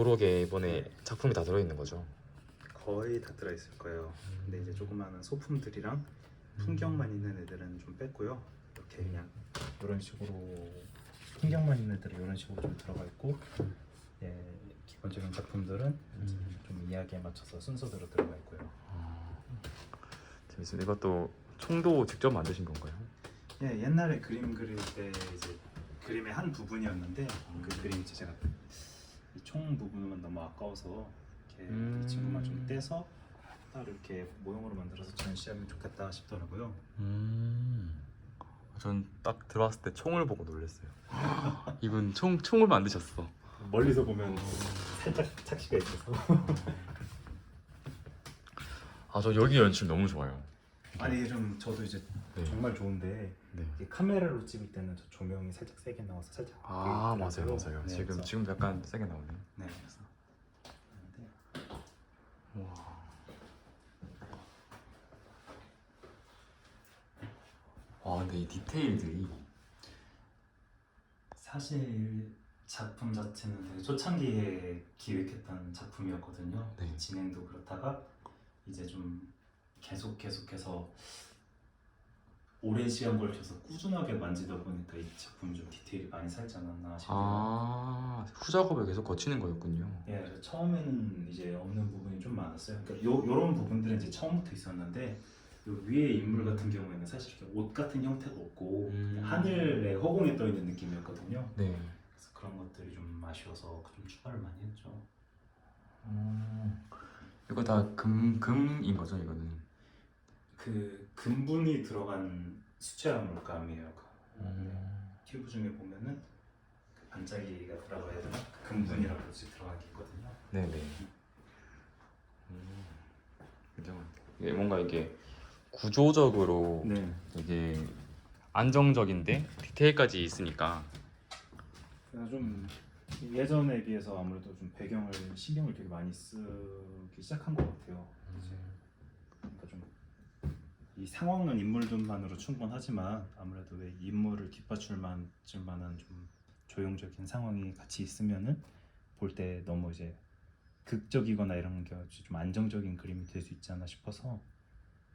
도로계 이번에 작품이 다 들어있는 거죠? 거의 다 들어있을 거예요. 근데 이제 조그마한 소품들이랑 풍경만 있는 애들은 좀 뺐고요. 이렇게 그냥 이런 식으로 풍경만 있는 애들은 이런 식으로 좀 들어가 있고, 기본적인 작품들은 이제 좀 이야기에 맞춰서 순서대로 들어가 있고요. 재밌습니다. 이것도 총도 직접 만드신 건가요? 예, 옛날에 그림 그릴 때 이제 그림의 한 부분이었는데 그 그림 이제 제가 이 총 부분은 너무 아까워서 이렇게 이 친구만 좀 떼서 딱 이렇게 모형으로 만들어서 전시하면 좋겠다 싶더라고요. 전 딱 들어왔을 때 총을 보고 놀랐어요. 이분 총을 만드셨어. 멀리서 보면 살짝 착시가 있어서. 아, 저 여기 연출 너무 좋아요. 아니 좀 저도 이제 네. 정말 좋은데 네. 이게 카메라로 찍을 때는 저 조명이 살짝 세게 나와서 살짝 아, 이렇게 맞아요, 있더라고요. 맞아요. 네, 지금 그래서- 지금도 약간 세게 나오네. 네, 그래서 하는데 와. 와, 근데 이 디테일들이 사실 작품 자체는 되게 초창기에 기획했던 작품이었거든요. 네. 진행도 그렇다가 이제 좀 계속해서 오랜 시간 걸쳐서 꾸준하게 만지다 보니까 이 작품이 좀 디테일이 많이 살지 않았나 싶어요. 아, 후작업을 계속 거치는 거였군요. 예, 그래서 처음에는 이제 없는 부분이 좀 많았어요. 그러니까 요런 부분들은 이제 처음부터 있었는데 요 위에 인물 같은 경우에는 사실 이렇게 옷 같은 형태가 없고 그냥 하늘에 허공에 떠 있는 느낌이었거든요. 네. 그래서 그런 것들이 좀 아쉬워서 좀 추가를 많이 했죠. 이거 다 금인 거죠, 이거는? 그 금분이 들어간 수채화 물감이에요. 튜브 중에 보면은 그 반짝이가 들어가야 되나? 그 금분이라고 들어간 게 있거든요. 네네. 그죠? 이게 뭔가 이게 구조적으로 네. 이게 안정적인데 디테일까지 있으니까. 그래서 좀 예전에 비해서 아무래도 좀 배경을 신경을 되게 많이 쓰기 시작한 것 같아요. 이제 그러니까 좀 이 상황은 인물들만으로 충분하지만 아무래도 왜 인물을 뒷받칠 만한 좀 조형적인 상황이 같이 있으면은 볼 때 너무 이제 극적이거나 이런 게 없이 좀 안정적인 그림이 될 수 있지 않나 싶어서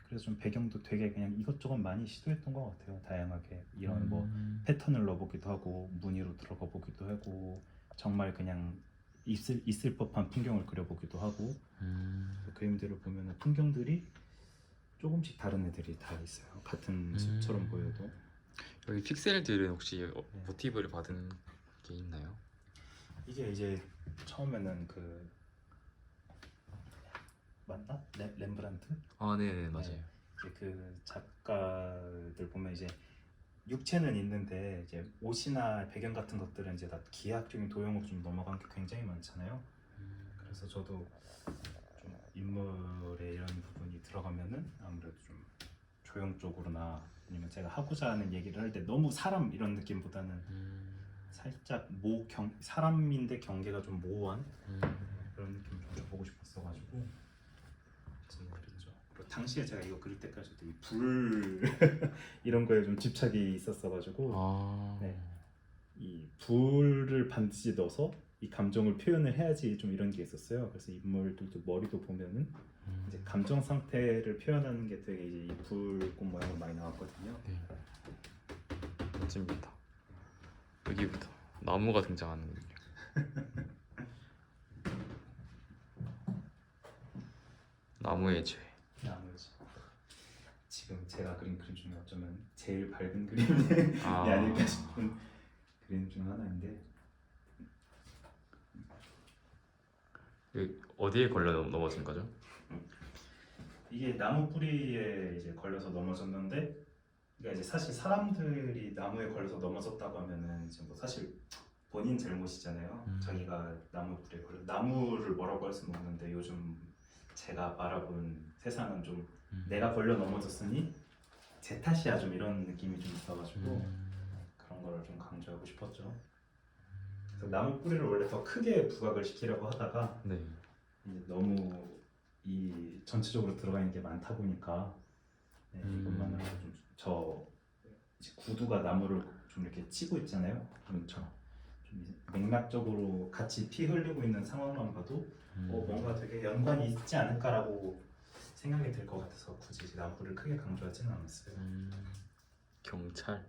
그래서 좀 배경도 되게 그냥 이것저것 많이 시도했던 것 같아요. 다양하게 이런 뭐 패턴을 넣어보기도 하고 무늬로 들어가 보기도 하고 정말 그냥 있을 법한 풍경을 그려보기도 하고 그림들을 보면 풍경들이 조금씩 다른 애들이 다 있어요. 같은 집처럼 보여도. 여기 픽셀들은 혹시 네. 모티브를 받은 게 있나요? 이게 이제 처음에는 그 맞나? 렘브란트? 아, 네네, 맞아요. 네. 이제 그 작가들 보면 이제 육체는 있는데 이제 옷이나 배경 같은 것들은 이제 다 기하학적인 도형으로 좀 넘어간 게 굉장히 많잖아요. 그래서 저도 좀 인물의 이런 부분이 들어가면은 아무래도 좀 조형 쪽으로나 아니면 제가 하고자 하는 얘기를 할 때 너무 사람 이런 느낌보다는 살짝 사람인데 경계가 좀 모호한 그런 느낌 좀 줘보고 싶었어가지고 그랬죠. 그리고 당시에 제가 이거 그릴 때까지도 이 불 이런 거에 좀 집착이 있었어가지고 아, 네. 이 불을 반드시 넣어서 이 감정을 표현을 해야지 좀 이런 게 있었어요. 그래서 인물들도 머리도 보면은 이제 감정 상태를 표현하는 게 되게 이제 이 불꽃 모양으로 많이 나왔거든요. 네. 멋집니다. 여기부터 나무가 등장하는군요. 나무의 죄. 나머지 지금 제가 그린 그림 중에 어쩌면 제일 밝은 그림이 아. 아닐까 싶은 그림 중 하나인데 여기 어디에 걸려 넘어진 거죠? 이게 나무 뿌리에 이제 걸려서 넘어졌는데 그러니까 이제 사실 사람들이 나무에 걸려서 넘어졌다고 하면은 이제 뭐 사실 본인 잘못이잖아요. 자기가 나무 뿌리에 걸려 나무를 뭐라고 할 수는 없는데 요즘 제가 바라본 세상은 좀 내가 걸려 넘어졌으니 제 탓이야 좀 이런 느낌이 좀 있어가지고 그런 걸 좀 강조하고 싶었죠. 그래서 나무 뿌리를 원래 더 크게 부각을 시키려고 하다가 네. 이제 너무 이 전체적으로 들어가 있는 게 많다 보니까 이것만으로 좀 구두가 나무를 좀 이렇게 치고 있잖아요. 좀 좀 맥락적으로 같이 피 흘리고 있는 상황만 봐도 뭔가 되게 연관이 있지 않을까라고 생각이 들 것 같아서 굳이 나무를 크게 강조하지는 않았어요. 경찰.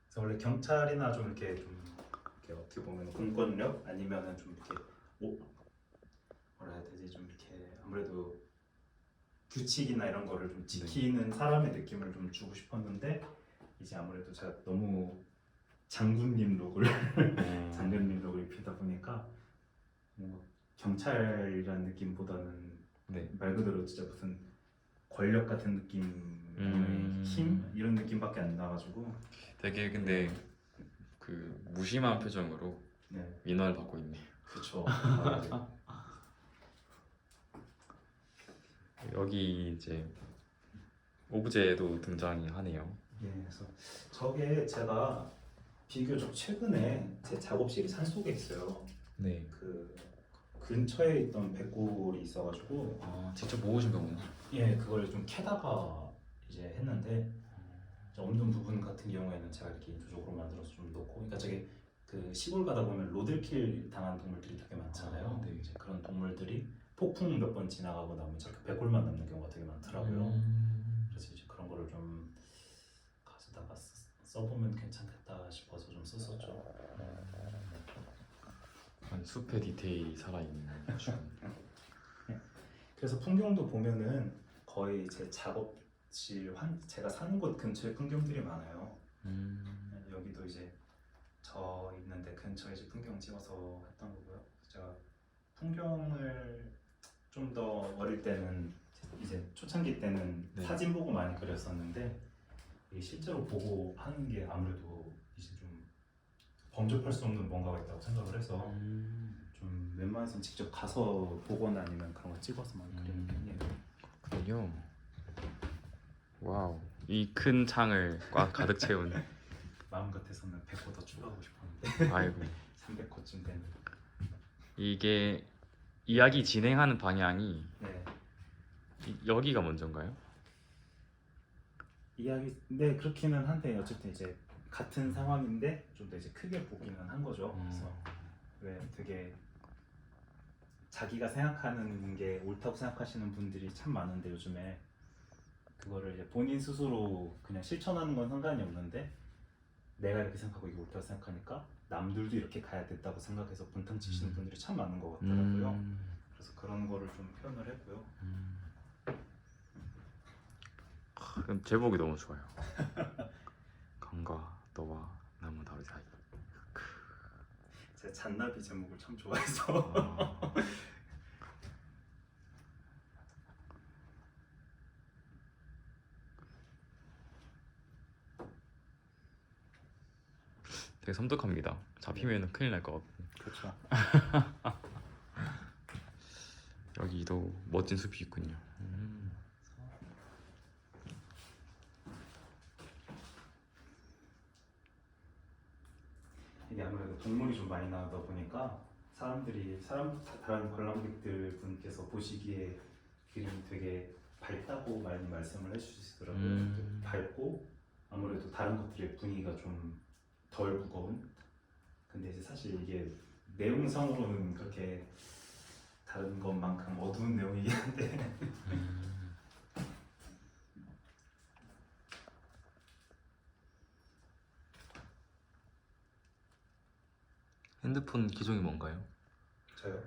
그래서 원래 경찰이나 좀 이렇게 어떻게 보면 공권력 아니면은 좀 이렇게 뭐라 해야 되지, 좀 이렇게 아무래도 규칙이나 이런 거를 좀 지키는 사람의 느낌을 좀 주고 싶었는데 이제 아무래도 제가 너무 장군님 룩을 장군님 룩을 입히다 보니까 뭔가 경찰이라는 느낌보다는 네. 말 그대로 진짜 무슨 권력 같은 느낌, 아니면 힘 이런 느낌밖에 안 나가지고 되게 근데 그 무심한 표정으로 네, 민원을 받고 있네요. 그쵸. 여기 이제 오브제도 등장이 하네요. 예, 그래서 저게 제가 비교적 최근에 제 작업실이 산속에 있어요. 네. 그 근처에 있던 백골이 있어가지고 아 직접 모으신 거구나. 예, 그걸 좀 캐다가 이제 했는데 이제 없는 부분 같은 경우에는 제가 이렇게 인조적으로 만들어서 좀 넣고, 그러니까 저게 그 시골 가다 보면 로드킬 당한 동물들이 되게 많잖아요. 아, 네. 이제 그런 동물들이 폭풍 몇 번 지나가고 나면 저렇게 백골만 남는 경우가 되게 많더라고요. 그래서 이제 그런 거를 좀 가져다가 써보면 괜찮겠다 싶어서 좀 썼었죠. 아니 숲의 디테일이 살아있는 아주. 그래서 풍경도 보면은 거의 제 작업실 제가 사는 곳 근처에 풍경들이 많아요. 여기도 이제 저 있는데 근처에 이제 풍경 찍어서 했던 거고요. 제가 풍경을 좀 더 어릴 때는 이제 초창기 때는 네. 사진 보고 많이 그렸었는데 이게 실제로 보고 하는 게 아무래도 이제 좀 범접할 수 없는 뭔가가 있다고 생각을 해서 좀 웬만해서는 직접 가서 보거나 아니면 그런 거 찍어서 많이 그리는 편이에요. 그렇군요. 와우. 이 큰 창을 꽉 가득 채운. 마음 같아서는 100호 더 추가하고 싶었는데 아이고. 300호쯤 되는. 이게 이야기 진행하는 방향이 네. 여기가 먼저인가요? 이야기 네 그렇기는 한데 어쨌든 이제 같은 상황인데 좀 더 이제 크게 보기는 한 거죠. 그래서 왜 되게 자기가 생각하는 게 옳다고 생각하시는 분들이 참 많은데 요즘에 그거를 이제 본인 스스로 그냥 실천하는 건 상관이 없는데 내가 이렇게 생각하고 이게 옳다고 생각하니까 남들도 이렇게 가야 된다고 생각해서 분탕 치시는 분들이 참 많은 것 같더라고요. 그래서 그런 거를 좀 표현을 했고요. 그럼 제목이 너무 좋아요. 강과 너와 나무 다리 사이. 제가 잔나비 제목을 참 좋아해서 되게 섬뜩합니다. 잡히면 큰일 날 것 같고. 그렇죠. 여기도 멋진 숲이 있군요. 이게 아무래도 동물이 좀 많이 나오다 보니까 다른 관람객들 분께서 보시기에 그림이 되게 밝다고 많이 말씀을 해주시더라고요. 밝고 아무래도 다른 것들의 분위기가 좀 덜 무거운. 근데 이제 사실 이게 내용상으로는 그렇게 다른 것만큼 어두운 내용이긴 한데 핸드폰 기종이 뭔가요? 저요?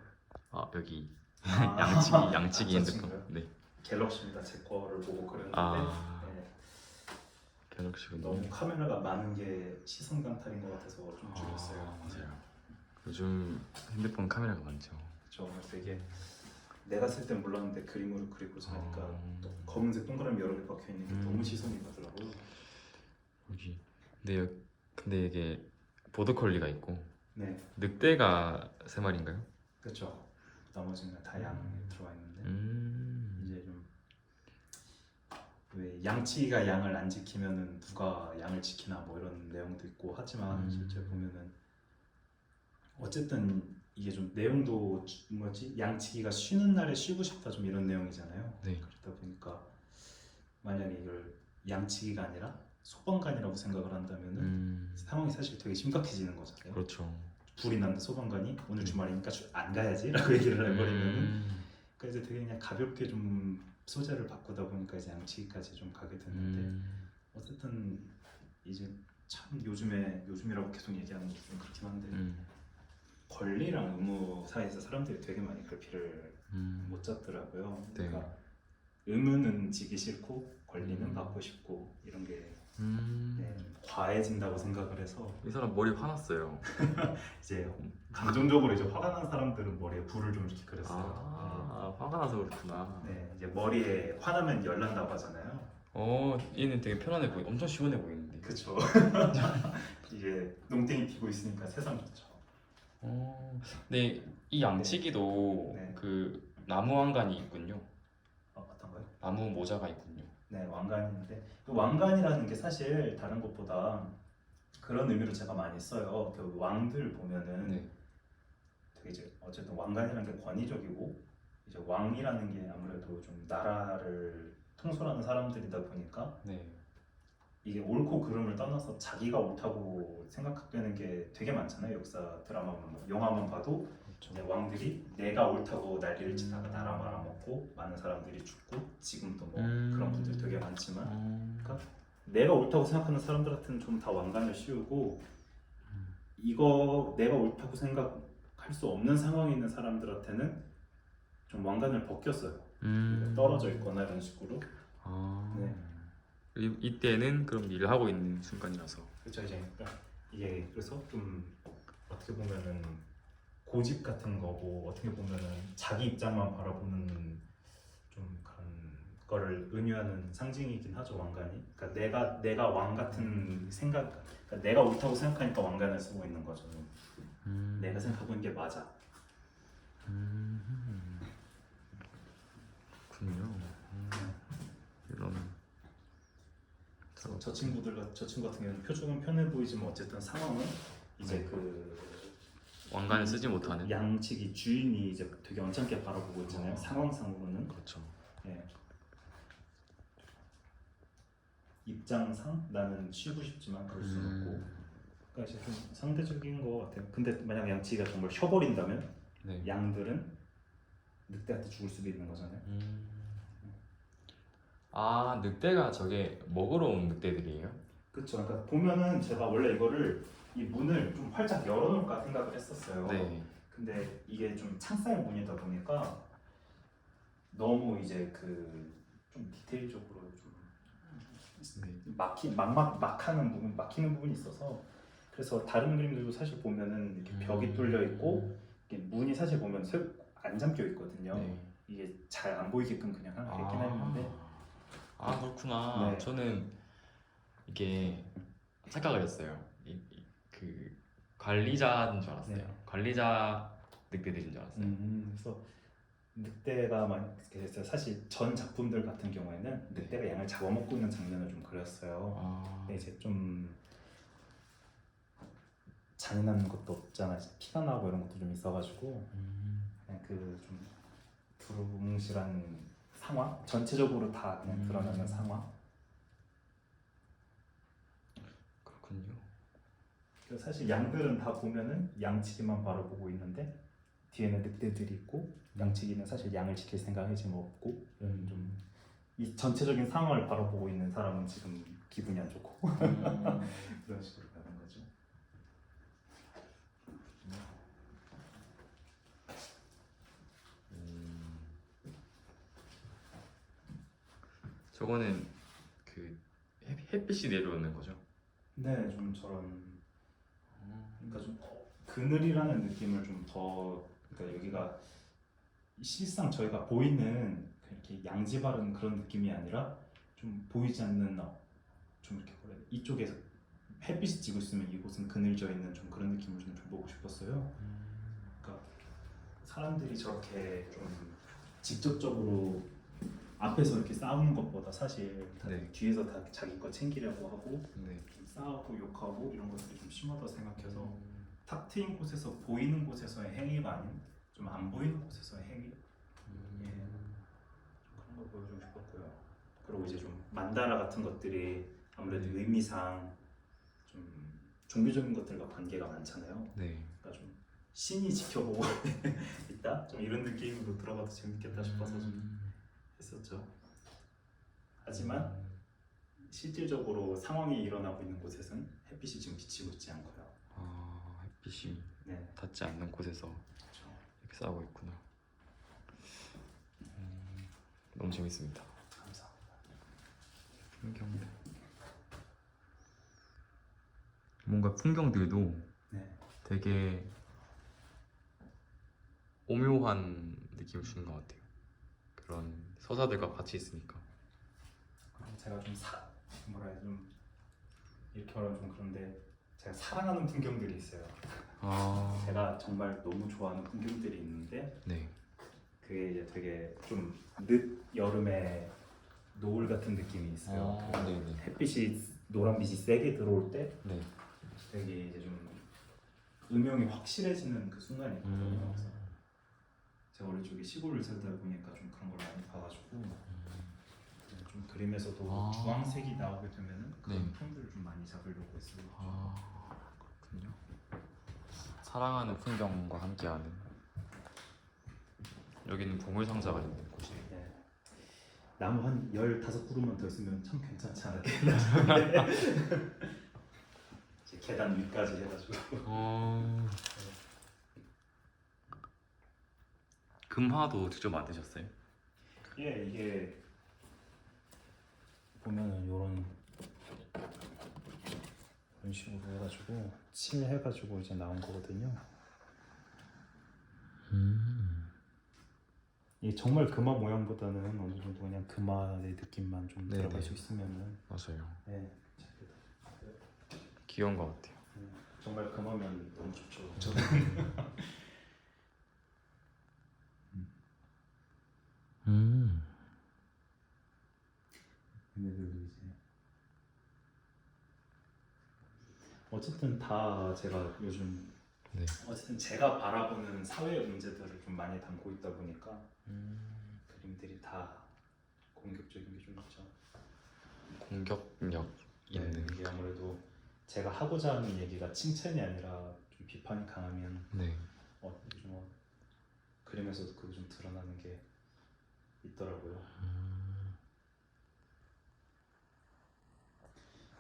아 여기 아, 양치기 저 핸드폰. 친구요? 네. 갤럭시입니다. 제 거를 보고 그렸는데 아 네, 갤럭시군요. 너무 카메라가 많은 게 시선 강탈인 것 같아서 좀 줄였어요. 맞아요. 요즘 핸드폰 카메라가 많죠. 그렇죠. 되게 내가 쓸 땐 몰랐는데 그림으로 그리고자 하니까 또 검은색 동그라미 여러 개 박혀 있는 게 너무 시선이 가더라고요. 여기 근데 이게 보더콜리가 있고 네, 늑대가 3마리인가요? 그렇죠. 나머지는 다 양이 들어와 있는데 이제 좀 왜 양치기가 양을 안 지키면은 누가 양을 지키나 뭐 이런 내용도 있고 하지만 실제 보면은 어쨌든 이게 좀 내용도 뭐지 양치기가 쉬는 날에 쉬고 싶다 좀 이런 내용이잖아요. 네. 그러다 보니까 만약에 이걸 양치기가 아니라 소방관이라고 생각을 한다면은 상황이 사실 되게 심각해지는 거잖아요. 그렇죠. 불이 났는데 소방관이 오늘 주말이니까 안 가야지라고 얘기를 해버리면은 그러니까 이제 되게 그냥 가볍게 좀 소재를 바꾸다 보니까 이제 양치기까지 좀 가게 됐는데 어쨌든 이제 참 요즘이라고 계속 얘기하는 게 좀 그렇긴 한데 권리랑 의무 사이에서 사람들이 되게 많이 갈피를 못 잡더라고요. 네. 그러니까 의무는 지기 싫고 권리는 받고 싶고 이런 게 네, 과해진다고 생각을 해서 이 사람 머리 화났어요. 이제 감정적으로 이제 화가 난 사람들은 머리에 불을 좀 이렇게 그렸어요. 아, 화가 나서 그렇구나. 네, 이제 머리에 화나면 열난다고 하잖아요. 얘는 되게 편안해 보이. 엄청 시원해 보이는데. 그쵸. 이게 농땡이 피고 있으니까 세상 좋죠. 근데 이 양치기도 네. 그 나무 왕관이 있군요. 어떤가요? 나무 모자가 있군요. 네, 왕관인데 그 왕관이라는 게 사실 다른 것보다 그런 의미로 제가 많이 써요. 그 왕들 보면은 네. 되게 이제 어쨌든 왕관이라는 게 권위적이고 이제 왕이라는 게 아무래도 좀 나라를 통솔하는 사람들이다 보니까 네. 이게 옳고 그름을 떠나서 자기가 옳다고 생각되는 게 되게 많잖아요. 역사 드라마만 영화만 봐도 그렇죠. 이제 왕들이 내가 옳다고 난리를 치다가 나라 말아먹고 많은 사람들이 죽고 지금도 뭐 그런 분들 되게 많지만 그러니까 내가 옳다고 생각하는 사람들한테는 좀 다 왕관을 씌우고 이거 내가 옳다고 생각할 수 없는 상황에 있는 사람들한테는 좀 왕관을 벗겼어요. 떨어져 있거나 이런 식으로. 네. 이때는 그럼 일을 하고 있는 순간이라서. 그렇죠. 이제 그러니까 이게 그래서 좀 어떻게 보면은 고집 같은 거고 어떻게 보면은 자기 입장만 바라보는 좀 그런 거를 은유하는 상징이긴 하죠. 왕관이. 그러니까 내가 왕 같은 생각, 그러니까 내가 옳다고 생각하니까 왕관을 쓰고 있는 거죠. 내가 생각하고 있는 게 맞아. 그렇군요. 이런. 저 친구 같은 경우는 표정은 편해 보이지만 어쨌든 상황은 이제 그 왕관을 쓰지 못하는. 양측이 주인이 이제 되게 언짢게 바라보고 있잖아요. 상황상으로는. 그렇죠. 예. 입장상 나는 쉬고 싶지만 그럴 수 없고. 그러니까 이제 좀 상대적인 거 같아요. 근데 만약 양치기가 정말 쉬어버린다면 네. 양들은 늑대한테 죽을 수도 있는 거잖아요. 아, 늑대가 저게 먹으러 온 늑대들이에요? 그렇죠. 그러니까 보면은 제가 원래 이거를 이 문을 좀 활짝 열어놓을까 생각을 했었어요. 네. 근데 이게 좀 창살 문이다 보니까 너무 이제 그 좀 디테일적으로 좀 막히는 부분이 있어서 그래서 다른 그림들도 사실 보면은 이렇게 벽이 뚫려 있고 이게 문이 사실 보면 안 잠겨 있거든요. 네. 이게 잘 안 보이게끔 그냥 하나 있긴 했는데 그렇구나. 네. 저는 이게 착각을 했어요. 그 관리자인 줄 알았어요. 네. 관리자 늑대들인 줄 알았어요. 그래서 늑대가 그래서 사실 전 작품들 같은 경우에는 늑대가 양을 잡아먹고 있는 장면을 좀 그렸어요. 근데 이제 좀 잔인한 것도 없잖아요. 피가 나고 이런 것도 좀 있어가지고 그냥 그 좀 두루뭉실한 상황 전체적으로 다 그냥 드러나는 상황. 그렇군요. 그래서 사실 양들은 다 보면은 양치기만 바라보고 있는데 뒤에는 늑대들이 있고 양치기는 사실 양을 지킬 생각이 지금 없고 이런 좀 이 전체적인 상황을 바라보고 있는 사람은 지금 기분이 안 좋고 그런 식으로 가는 거죠. 저거는 그 햇빛이 내려오는 거죠? 네, 좀 저런 그러니까 좀 그늘이라는 느낌을 좀 더 그러니까 여기가 실상 저희가 보이는 이렇게 양지 바른 그런 느낌이 아니라 좀 보이지 않는 좀 이렇게 뭐라 해야 돼? 이쪽에서 햇빛이 지고 있으면 이곳은 그늘져 있는 좀 그런 느낌을 좀 줘보고 싶었어요. 그러니까 사람들이 저렇게 좀 직접적으로 앞에서 이렇게 싸우는 것보다 사실 네. 뒤에서 다 자기 거 챙기려고 하고 네. 좀 싸우고 욕하고 이런 것들이 좀 심하다고 생각해서 탁 트인 곳에서 보이는 곳에서의 행위가 아닌 좀 안 보이는 곳에서의 행위 그런 걸 보여주고 싶었고요. 그리고 이제 좀 만다라 같은 것들이 아무래도 네. 의미상 좀 종교적인 것들과 관계가 많잖아요. 네. 그러니까 좀 신이 지켜보고 있다? 좀 이런 느낌으로 들어가도 재밌겠다 싶어서 좀 했었죠. 하지만 실질적으로 상황이 일어나고 있는 곳에서는 햇빛이 지금 비치고 있지 않고요. 아, 햇빛이 네, 닿지 않는 곳에서 그렇죠. 이렇게 싸우고 있구나. 너무 재밌습니다. 감사합니다. 풍경. 뭔가 풍경들도 네, 되게 오묘한 느낌을 주는 것 같아요. 그런 서사들과 같이 있으니까. 제가 좀 뭐라 해야 좀 이렇게 말하면 좀 그런데 제가 사랑하는 풍경들이 있어요. 아, 제가 정말 너무 좋아하는 풍경들이 있는데 네. 그게 이제 되게 좀 늦 여름에 노을 같은 느낌이 있어요. 아, 그 네네. 햇빛이 노란빛이 세게 들어올 때 네. 되게 이제 좀 음영이 확실해지는 그 순간이 있거든요. 그래서 제가 원래 저기 시골을 살다 보니까 좀 그런 걸 많이 봐가지고 좀 그림에서도 아. 주황색이 나오게 되면은 그런 네. 톤들을 좀 많이 잡으려고 했어요. 아, 그렇군요. 사랑하는 풍경과 함께하는. 여기는 보물 상자가 있는 곳이에요. 네. 나무 한 15그루만 더 있으면 참 괜찮지 않았겠나 싶은데 이제 계단 위까지 해가지고 금화도 직접 만드셨어요? 예, 이게 보면은 이런 식으로 해가지고 칠해가지고 이제 나온 거거든요. 이게 정말 금화 모양보다는 어느 정도 그냥 금화의 느낌만 좀 네네. 들어갈 수 있으면은 맞아요. 예, 귀여운 것 같아요. 정말 금화면 너무 좋죠. 얘네들도 이제 어쨌든 다 제가 요즘 네. 어쨌든 제가 바라보는 사회 문제들을 좀 많이 담고 있다 보니까 그림들이 다 공격적인 게 좀 있죠. 공격력 있는. 이게 아무래도 제가 하고자 하는 얘기가 칭찬이 아니라 좀 비판이 강하면 네. 좀 그림에서도 그게 좀 드러나는 게 있더라고요.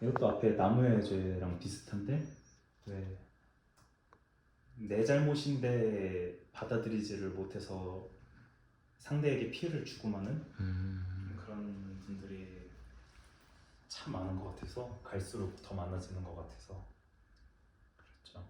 이것도 앞에 나무의 죄랑 비슷한데 왜 내 잘못인데 받아들이지를 못해서 상대에게 피해를 주고 마는 그런 분들이 참 많은 것 같아서 갈수록 더 많아지는 것 같아서 그렇죠.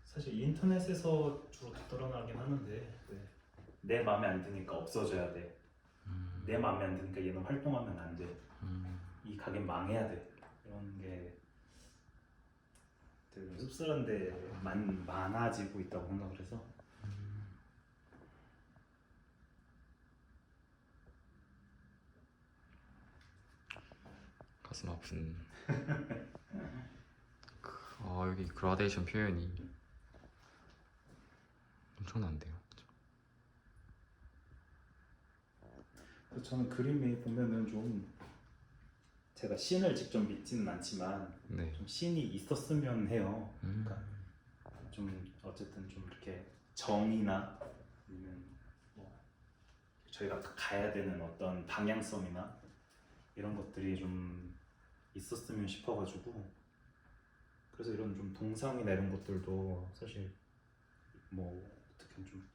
사실 인터넷에서 주로 드러나긴 하는데 내 마음에 안 드니까 없어져야 돼. 내 마음에 안 드니까 얘는 활동하면 안 돼. 이 가게 망해야 돼. 이런 게 되게 씁쓸한데 많아지고 있다고 생각을 해서 가슴 아픈. 여기 그라데이션 표현이 엄청난데요. 저는 그림에 보면은 좀 제가 신을 직접 믿지는 않지만 네. 좀 신이 있었으면 해요. 그러니까 좀 어쨌든 좀 이렇게 정의나 아니면 뭐 저희가 가야 되는 어떤 방향성이나 이런 것들이 좀 있었으면 싶어가지고 그래서 이런 좀 동상이나 이런 것들도 사실 뭐 어떻게 좀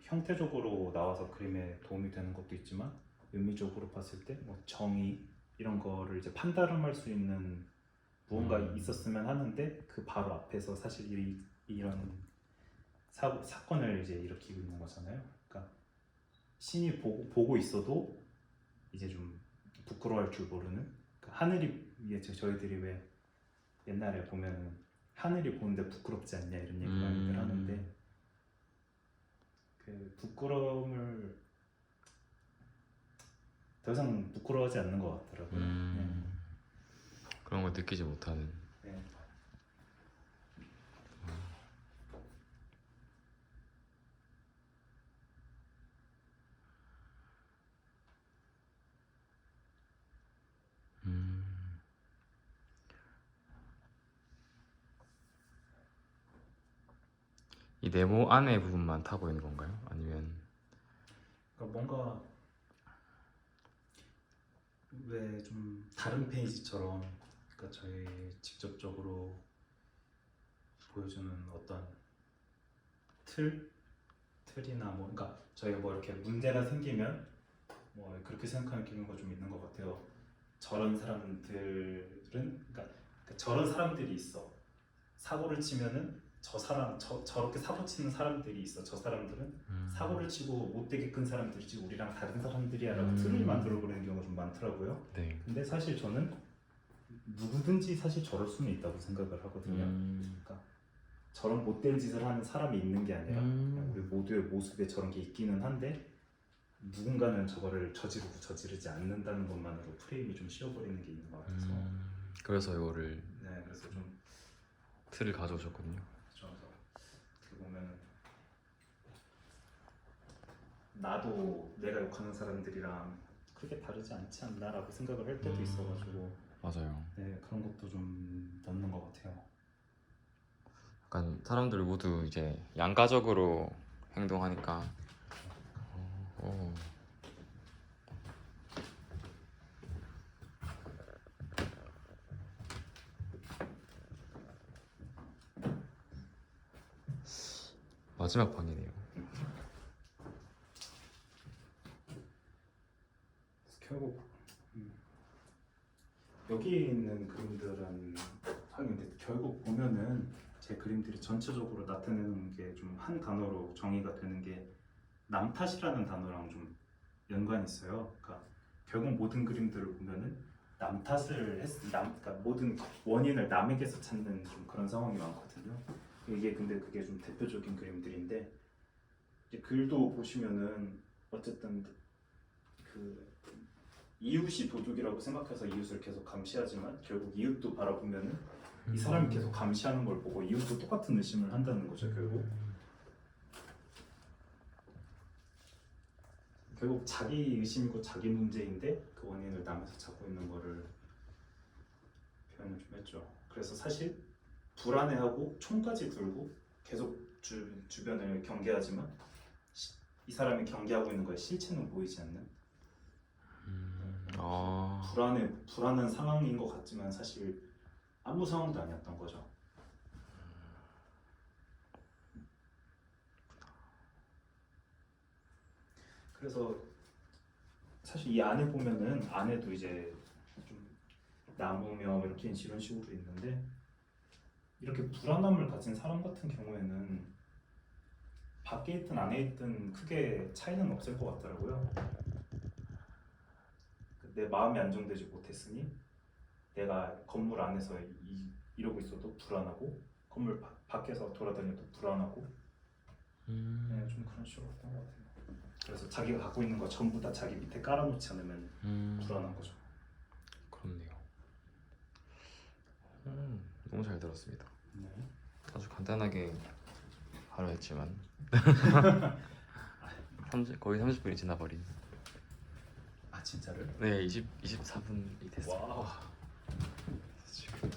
형태적으로 나와서 그림에 도움이 되는 것도 있지만 의미적으로 봤을 때 뭐 정의 이런 거를 이제 판단할 수 있는 무언가 있었으면 하는데 그 바로 앞에서 사실 이런 사건을 이제 일으키고 있는 거잖아요. 그러니까 신이 보고 있어도 이제 좀 부끄러워할 줄 모르는 그러니까 하늘이 이게 저희들이 왜 옛날에 보면은 하늘이 보는데 부끄럽지 않냐 이런 얘기 많이들 하는데 그 부끄러움을 더 이상 부끄러워하지 않는 것 같더라고요. 그런 걸 느끼지 못하는. 네. 이 네모 안에 부분만 타고 있는 건가요? 아니면 그러니까 뭔가 왜 좀 다른 페이지처럼 그러니까 저희 직접적으로 보여주는 어떤 틀이나 뭐 그러니까 저희가 뭐 이렇게 문제가 생기면 뭐 그렇게 생각하는 경우가 좀 있는 것 같아요. 저런 사람들은 그러니까 저런 사람들이 있어. 사고를 치면은 저렇게 사고 치는 사람들이 있어. 저 사람들은 사고를 치고 못되게 큰 사람들이지 우리랑 다른 사람들이야라고 틀을 만들어 버리는 경우가 좀 많더라고요. 네. 근데 사실 저는 누구든지 사실 저럴 수는 있다고 생각을 하거든요. 그러니까 저런 못된 짓을 하는 사람이 있는 게 아니라 그냥 우리 모두의 모습에 저런 게 있기는 한데 누군가는 저거를 저지르고 저지르지 않는다는 것만으로 프레임이 좀 씌워버리는 게 있는 것 같아서 그래서 이거를 네 그래서 좀 틀을 가져오셨거든요. 그래서 어떻게 보면 나도 내가 욕하는 사람들이랑 크게 다르지 않지 않나라고 생각을 할 때도 있어가지고 맞아요. 네 그런 것도 좀 넣는 것 같아요. 약간 사람들 모두 이제 양가적으로 행동하니까 오. 마지막 방이네요. 결국 여기 있는 그림들은 하긴 근데 결국 보면은 제 그림들이 전체적으로 나타내는 게 좀 한 단어로 정의가 되는 게 남 탓이라는 단어랑 좀 연관이 있어요. 그러니까 결국 모든 그림들을 보면은 남 탓을 그러니까 모든 원인을 남에게서 찾는 좀 그런 상황이 많거든요. 이게 근데 그게 좀 대표적인 그림들인데 이제 글도 보시면은 어쨌든 그 이웃이 도둑이라고 생각해서 이웃을 계속 감시하지만 결국 이웃도 바라보면은 이 사람이 계속 감시하는 걸 보고 이웃도 똑같은 의심을 한다는 거죠. 결국 자기 의심이고 자기 문제인데 그 원인을 남에서 찾고 있는 거를 표현을 좀 했죠. 그래서 사실 불안해하고 총까지 들고 계속 주변을 경계하지만 이 사람이 경계하고 있는 거에 실체는 보이지 않는 불안한 상황인 것 같지만 사실 아무 상황도 아니었던 거죠. 그래서 사실 이 안에 보면은 안에도 이제 좀 나무며 이렇게 이런 식으로 있는데 이렇게 불안함을 가진 사람 같은 경우에는 밖에 있든 안에 있든 크게 차이는 없을 것 같더라고요. 내 마음이 안정되지 못했으니 내가 건물 안에서 이러고 있어도 불안하고 건물 밖에서 돌아다녀도 불안하고 네, 좀 그런 식으로 했던 것 같아요. 그래서 자기가 갖고 있는 거 전부 다 자기 밑에 깔아놓지 않으면 불안한 거죠. 그렇네요. 너무 잘 들었습니다. 네. 아주 간단하게 하려 했지만 거의 30분이 지나버린. 아 진짜를? 네, 24분이 됐어요. 와. 지금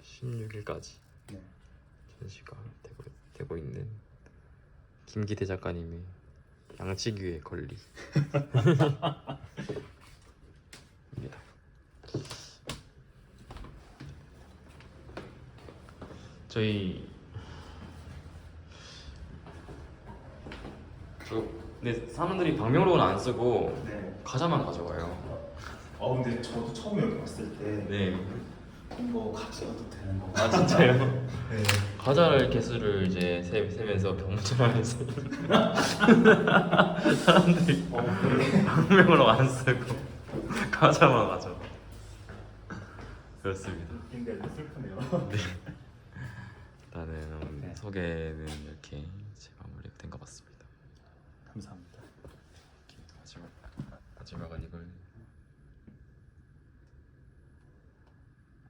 16일까지 네. 전시가 되고 있는 김기태 작가님의 양치기의 권리. 입니다. 저희 근데 사람들이 방명록은 안 쓰고 네. 과자만 가져와요. 근데 저도 처음에 여기 왔을 때 네. 이거 가져와도 되는 건가? 아 진짜요? 네. 과자를 개수를 이제 세면서 병문안에서 사람들이 그래. 방명록을 안 쓰고 과자만 가져. 그렇습니다. 근데 슬프네요. 네. 일단은 네. 소개는 이렇게 이제 마무리가 된 것 같습니다. 감사합니다. 마지막은 이걸